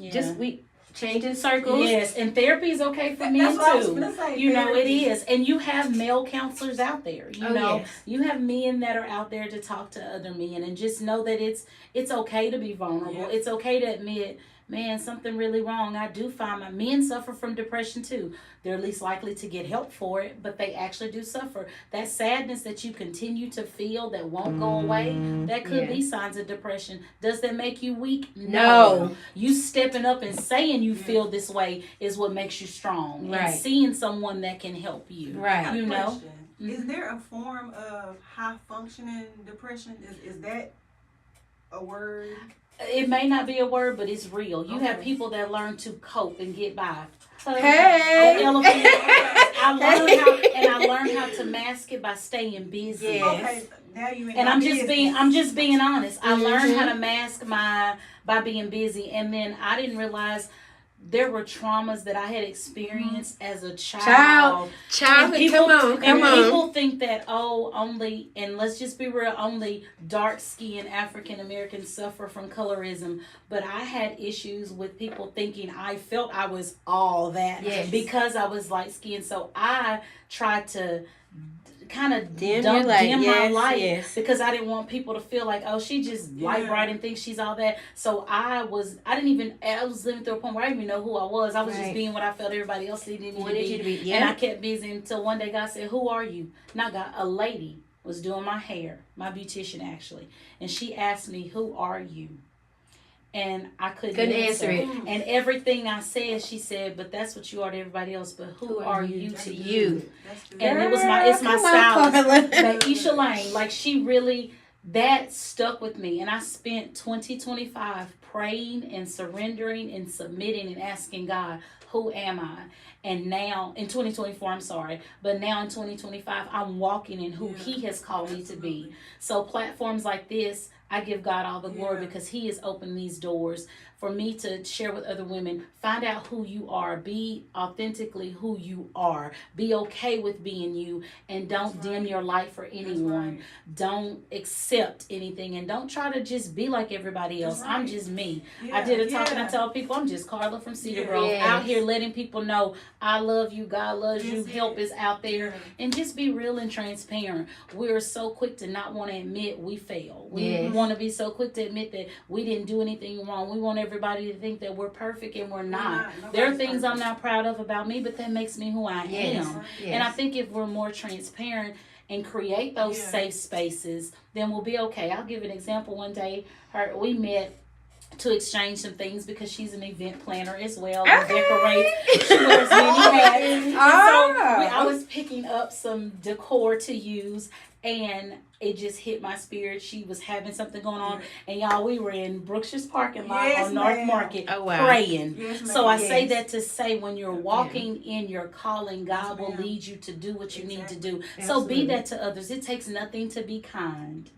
just we changing circles. Yes, and therapy is okay for men That's what I was too. gonna say, You know, it therapy. is. And you have male counselors out there. You Oh, know, yes. you have men that are out there to talk to other men, and just know that it's okay to be vulnerable. Yeah. It's okay to admit, man, something really wrong. I do find my men suffer from depression too. They're least likely to get help for it, but they actually do suffer. That sadness that you continue to feel that won't go away, that could be signs of depression. Does that make you weak? No. You stepping up and saying you feel this way is what makes you strong. Right. And seeing someone that can help you. Right. You know? Question. Is there a form of high functioning depression? Is that a word? It may not be a word, but it's real. You have Okay. people that learn to cope and get by. Hey. I learned how to mask it by staying busy. Yes. Okay, now you in And my I'm just business. being honest. I learned how to mask by being busy, and then I didn't realize there were traumas that I had experienced as a child. Childhood. And Come on. people think that, only, and let's just be real, only dark-skinned African Americans suffer from colorism. But I had issues with people thinking I felt I was all that because I was light-skinned. So I tried to kind of dim my light because I didn't want people to feel like, oh, she just light bright and thinks she's all that. So I was living through a point where I didn't even know who I was. I was just being what I felt everybody else needed me to be. And I kept busy until one day God said, who are you? Not God, a lady was doing my hair, my beautician actually. And she asked me, who are you? And I couldn't answer it. And everything I said, she said, but that's what you are to everybody else. But who are you to you? And it's my stylist, Isha Lane. Like, she really, that stuck with me. And I spent 2025 praying and surrendering and submitting and asking God, who am I? And now, in 2024, I'm sorry, but now in 2025, I'm walking in who He has called me to be. So platforms like this, I give God all the glory because He has opened these doors for me to share with other women. Find out who you are. Be authentically who you are. Be okay with being you, and don't dim your light for anyone. Don't accept anything, and don't try to just be like everybody else. I'm just me. I did a talk and I tell people I'm just Karla from Cedar Grove, out here letting people know I love you, God loves you, help is out there, and just be real and transparent. We're so quick to not want to admit we fail. We want to be so quick to admit that we didn't do anything wrong. We want everybody to think that we're perfect, and we're not. There are things I'm not proud of about me, but that makes me who I am. And I think if we're more transparent and create those safe spaces, then we'll be okay. I'll give an example. One day, we met to exchange some things because she's an event planner as well. And decorates. She wears many hats. So I was picking up some decor to use, and it just hit my spirit. She was having something going on, and y'all, we were in Brookshire's parking lot on North Market praying. So I say that to say, when you're walking in your calling, God will lead you to do what you need to do. So be that to others. It takes nothing to be kind.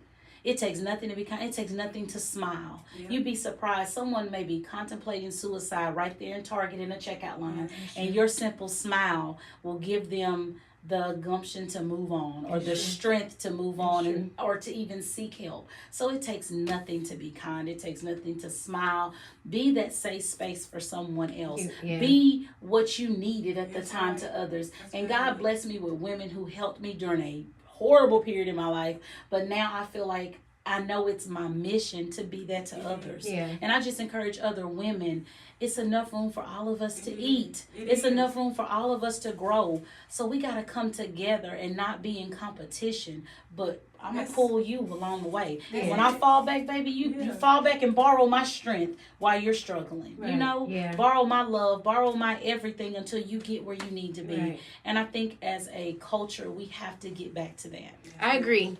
It takes nothing to be kind. It takes nothing to smile. You'd be surprised. Someone may be contemplating suicide right there in Target in a checkout line, and your simple smile will give them the gumption to move on, or the strength to move on, or to even seek help. So it takes nothing to be kind. It takes nothing to smile. Be that safe space for someone else. Be what you needed at the time to others. And God blessed me with women who helped me during a horrible period in my life, but now I feel like I know it's my mission to be that to others. And I just encourage other women, it's enough room for all of us to eat. It's enough room for all of us to grow. So we got to come together and not be in competition, but I'm gonna Yes. pull you along the way. Yeah. When I fall back, baby, you fall back and borrow my strength while you're struggling. Right. You know, Yeah. borrow my love, borrow my everything until you get where you need to be. Right. And I think as a culture, we have to get back to that. I agree.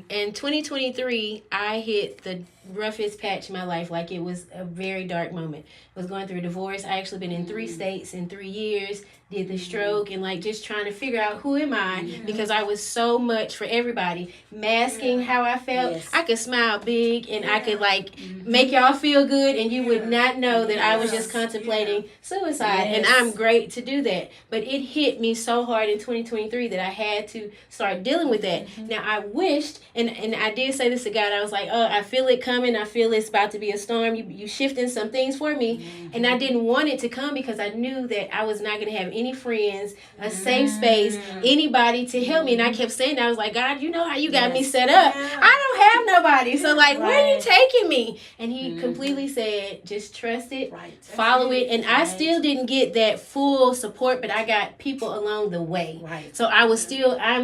In 2023, I hit the roughest patch in my life. Like, it was a very dark moment. I was going through a divorce. I actually been in 3 states in 3 years, did the stroke, and like just trying to figure out who am I, because I was so much for everybody, masking how I felt. Yes. I could smile big and I could like make y'all feel good, and you would not know that I was just contemplating suicide. And Yes. I'm great to do that. But it hit me so hard in 2023 that I had to start dealing with that. Now, I wished, and I did say this to God, I was like, oh, I feel it coming. I feel it's about to be a storm. You shifting some things for me. And I didn't want it to come because I knew that I was not going to have any friends, a safe space, anybody to help me. And I kept saying, I was like, God, you know how you got me set up. I don't have nobody. So like, where are you taking me? And he completely said, just trust it, follow it. And I still didn't get that full support, but I got people along the way. Right. So I'm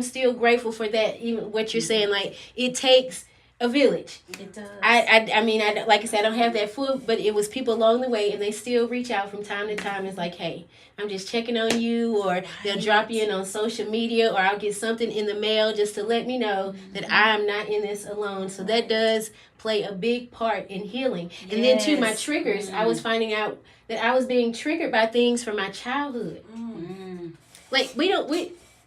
still grateful for that. Even what you're saying, like, it takes a village. It does. I mean, like I said, I don't have that full, but it was people along the way, and they still reach out from time to time. It's like, hey, I'm just checking on you, or they'll drop you in on social media, or I'll get something in the mail just to let me know that I'm not in this alone. So that does play a big part in healing. And then too, my triggers, I was finding out that I was being triggered by things from my childhood. Like,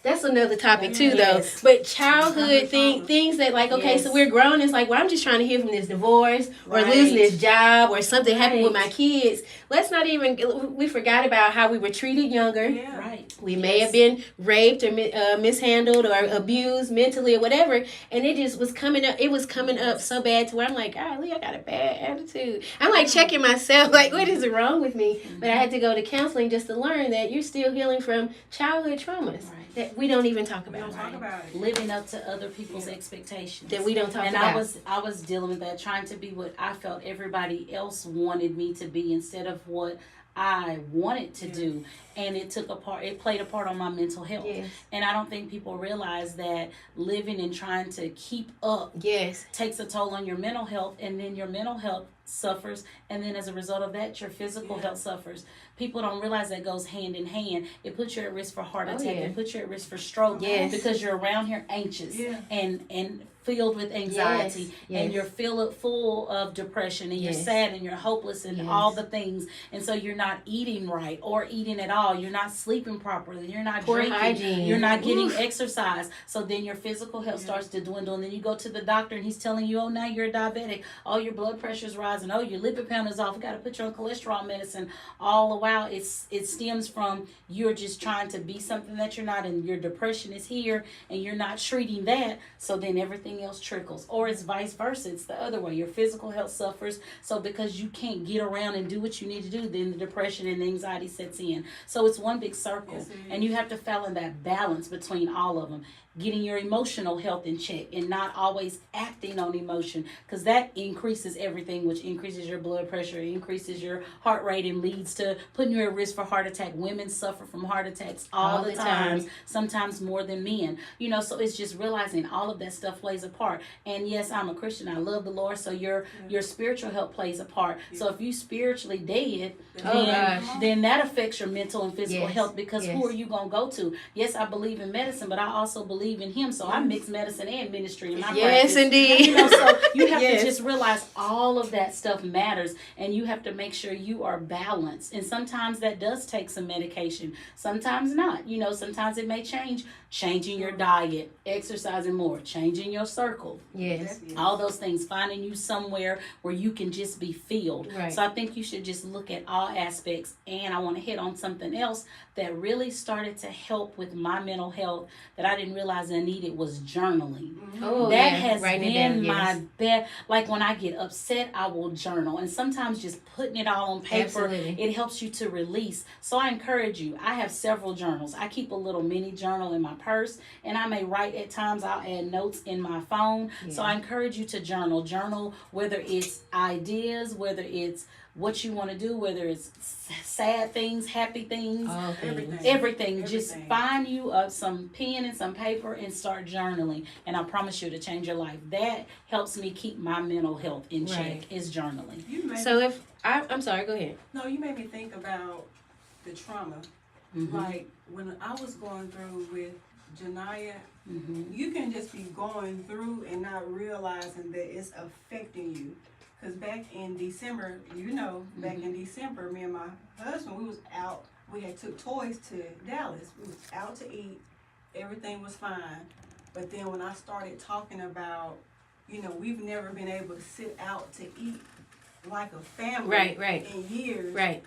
that's another topic too, though. But childhood things that, like, okay, so we're grown. It's like, well, I'm just trying to heal from this divorce or losing this job or something happened with my kids. Let's not even, we forgot about how we were treated younger. Yeah. Right. We may have been raped or mishandled or abused mentally or whatever, and it just was coming up. It was coming up so bad to where I'm like, golly, I got a bad attitude. I'm like checking myself, like, what is wrong with me? But I had to go to counseling just to learn that you're still healing from childhood traumas that we don't even talk about. Talk about it. Living up to other people's expectations. That we don't talk and about. I was dealing with that, trying to be what I felt everybody else wanted me to be instead of what I wanted to do. And it played a part on my mental health. Yes. And I don't think people realize that living and trying to keep up takes a toll on your mental health, and then your mental health suffers, and then as a result of that, your physical health suffers. People don't realize that goes hand in hand. It puts you at risk for heart attack. It puts you at risk for stroke because you're around here anxious and filled with anxiety, and you're full of depression, and you're sad, and you're hopeless, and all the things. And so you're not eating right or eating at all. You're not sleeping properly. You're not drinking. Hygiene. You're not getting exercise. So then your physical health starts to dwindle, and then you go to the doctor, and he's telling you, oh, now you're a diabetic. Oh, your blood pressure's rising. Oh, your lipid panel is off. We got to put you on cholesterol medicine. All the while, it stems from you're just trying to be something that you're not, and your depression is here, and you're not treating that. So then everything else trickles. Or it's vice versa. It's the other way. Your physical health suffers. So because you can't get around and do what you need to do, then the depression and the anxiety sets in. So it's one big circle. And you have to find that balance between all of them. Getting your emotional health in check and not always acting on emotion, because that increases everything, which increases your blood pressure, increases your heart rate, and leads to putting you at risk for heart attack. Women suffer from heart attacks all the time, sometimes more than men. You know, so it's just realizing all of that stuff plays a part. And yes, I'm a Christian. I love the Lord, so your spiritual health plays a part. So if you spiritually dead, then that affects your mental and physical health, because who are you going to go to? Yes, I believe in medicine, but I also believe in him, so I mix medicine and ministry in my practice. Yes, indeed. You know, so you have to just realize all of that stuff matters, and you have to make sure you are balanced. And sometimes that does take some medication, sometimes not. You know, sometimes it may changing your diet, exercising more, changing your circle. Yes. All those things, finding you somewhere where you can just be filled. Right. So I think you should just look at all aspects. And I want to hit on something else that really started to help with my mental health that I didn't realize I needed was journaling. Oh, that has writing been it down, my best. Like when I get upset, I will journal. And sometimes just putting it all on paper, it helps you to release. So I encourage you. I have several journals. I keep a little mini journal in my purse, and I may write at times. I'll add notes in my my phone. Yeah. So I encourage you to journal. Journal, whether it's ideas, whether it's what you want to do, whether it's sad things, happy things, everything. Just find you some pen and some paper and start journaling. And I promise you to change your life. That helps me keep my mental health in check, is journaling. So if I'm sorry, go ahead. No, you made me think about the trauma. Like when I was going through with Janiyah, you can just be going through and not realizing that it's affecting you. Because back in December, back in December, me and my husband, we was out. We had took toys to Dallas. We was out to eat. Everything was fine. But then when I started talking about, we've never been able to sit out to eat like a family in years. Right.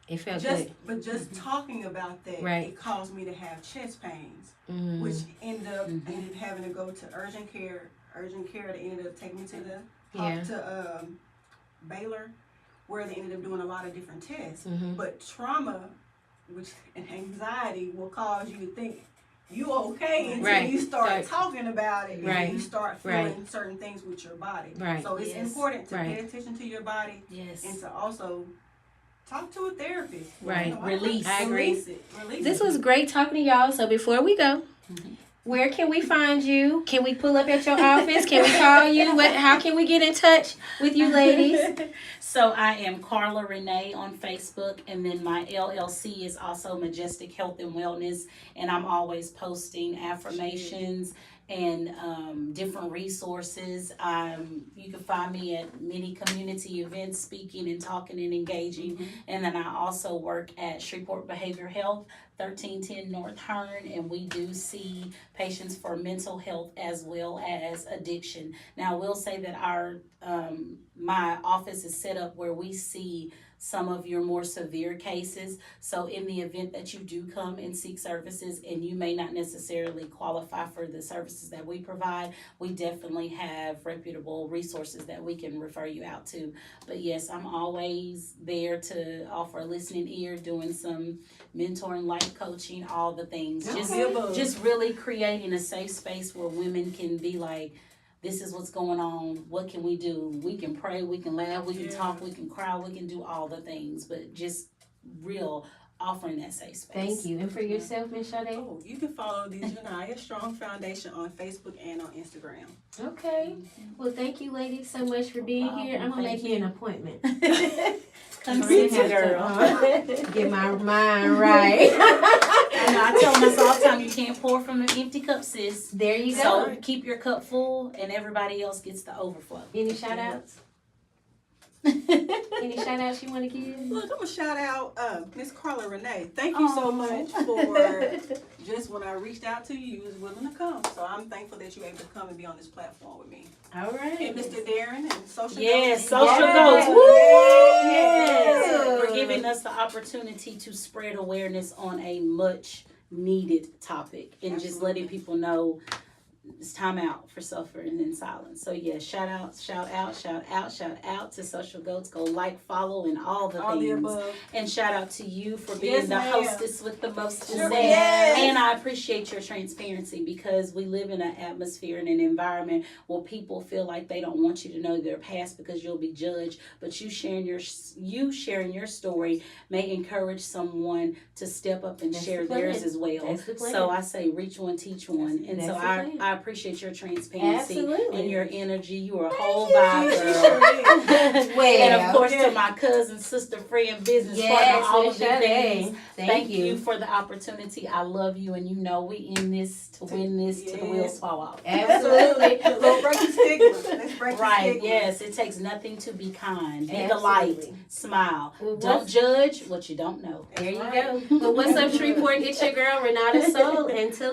It felt good. But just talking about that, it caused me to have chest pains, which ended up having to go to urgent care. Urgent care, they ended up taking me to the Baylor, where they ended up doing a lot of different tests. But trauma, and anxiety will cause you to think you okay until you start talking about it, and you start feeling certain things with your body. So it's important to pay attention to your body, and to also talk to a therapist. Release. I agree. Release This it. was great talking to y'all. So before we go, where can we find you? Can we pull up at your office? Can we call you? How can we get in touch with you ladies? So I am Karla Renee on Facebook, and then my LLC is also Majestic Health and Wellness, and I'm always posting affirmations and different resources. You can find me at many community events, speaking and talking and engaging. And then I also work at Shreveport Behavioral Health, 1310 North Hearn, and we do see patients for mental health as well as addiction. Now, I will say that our my office is set up where we see some of your more severe cases. So in the event that you do come and seek services and you may not necessarily qualify for the services that we provide, we definitely have reputable resources that we can refer you out to. But yes, I'm always there to offer a listening ear, doing some mentoring, life coaching, all the things. Just really creating a safe space where women can be like, this is what's going on. What can we do? We can pray, we can laugh, we can talk, we can cry, we can do all the things, but just real offering that safe space. Thank you. And for yourself, Ms. Sharde? Oh, you can follow the Janiyah Strong Foundation on Facebook and on Instagram. Okay. Well, thank you, ladies, so much for being here. I'm going to make you an appointment. Come see me, girl. Get my mind right. I tell myself all the time, you can't pour from an empty cup, sis. There you go. So keep your cup full and everybody else gets the overflow. Any shout outs? Any shout outs you want to give? Look, I'm going to shout out Miss Karla Renee. Thank you so much for just when I reached out to you, you was willing to come. So I'm thankful that you were able to come and be on this platform with me. All right. And Mr. Darren and Social Yes, Goats. Social Yes. Goats. Woo! Yes. Yes. For giving us the opportunity to spread awareness on a much needed topic and just letting people know it's time out for suffering in silence. So yes, shout out to Social Goats. Go like, follow, and all the things. And shout out to you for being the hostess with the most to say. Yes. And I appreciate your transparency because we live in an atmosphere and an environment where people feel like they don't want you to know their past because you'll be judged. But you sharing your story may encourage someone to step up and share theirs as well. That's the plan. So I say reach one, teach one. And so I appreciate your transparency and your energy. You are a whole vibe, girl. And of course, to my cousin, sister, friend, business partner, all of the things. Thank you for the opportunity. I love you, and you know we in this to win this till the wheels fall off. Absolutely. Let's break the stigma. Let's break the Right, stigma. yes, it takes nothing to be kind. Be the Absolutely. light, smile. Well, Don't judge what you don't know. There you go. Well, what's up, Shreveport? It's your girl, Renada Soul. Until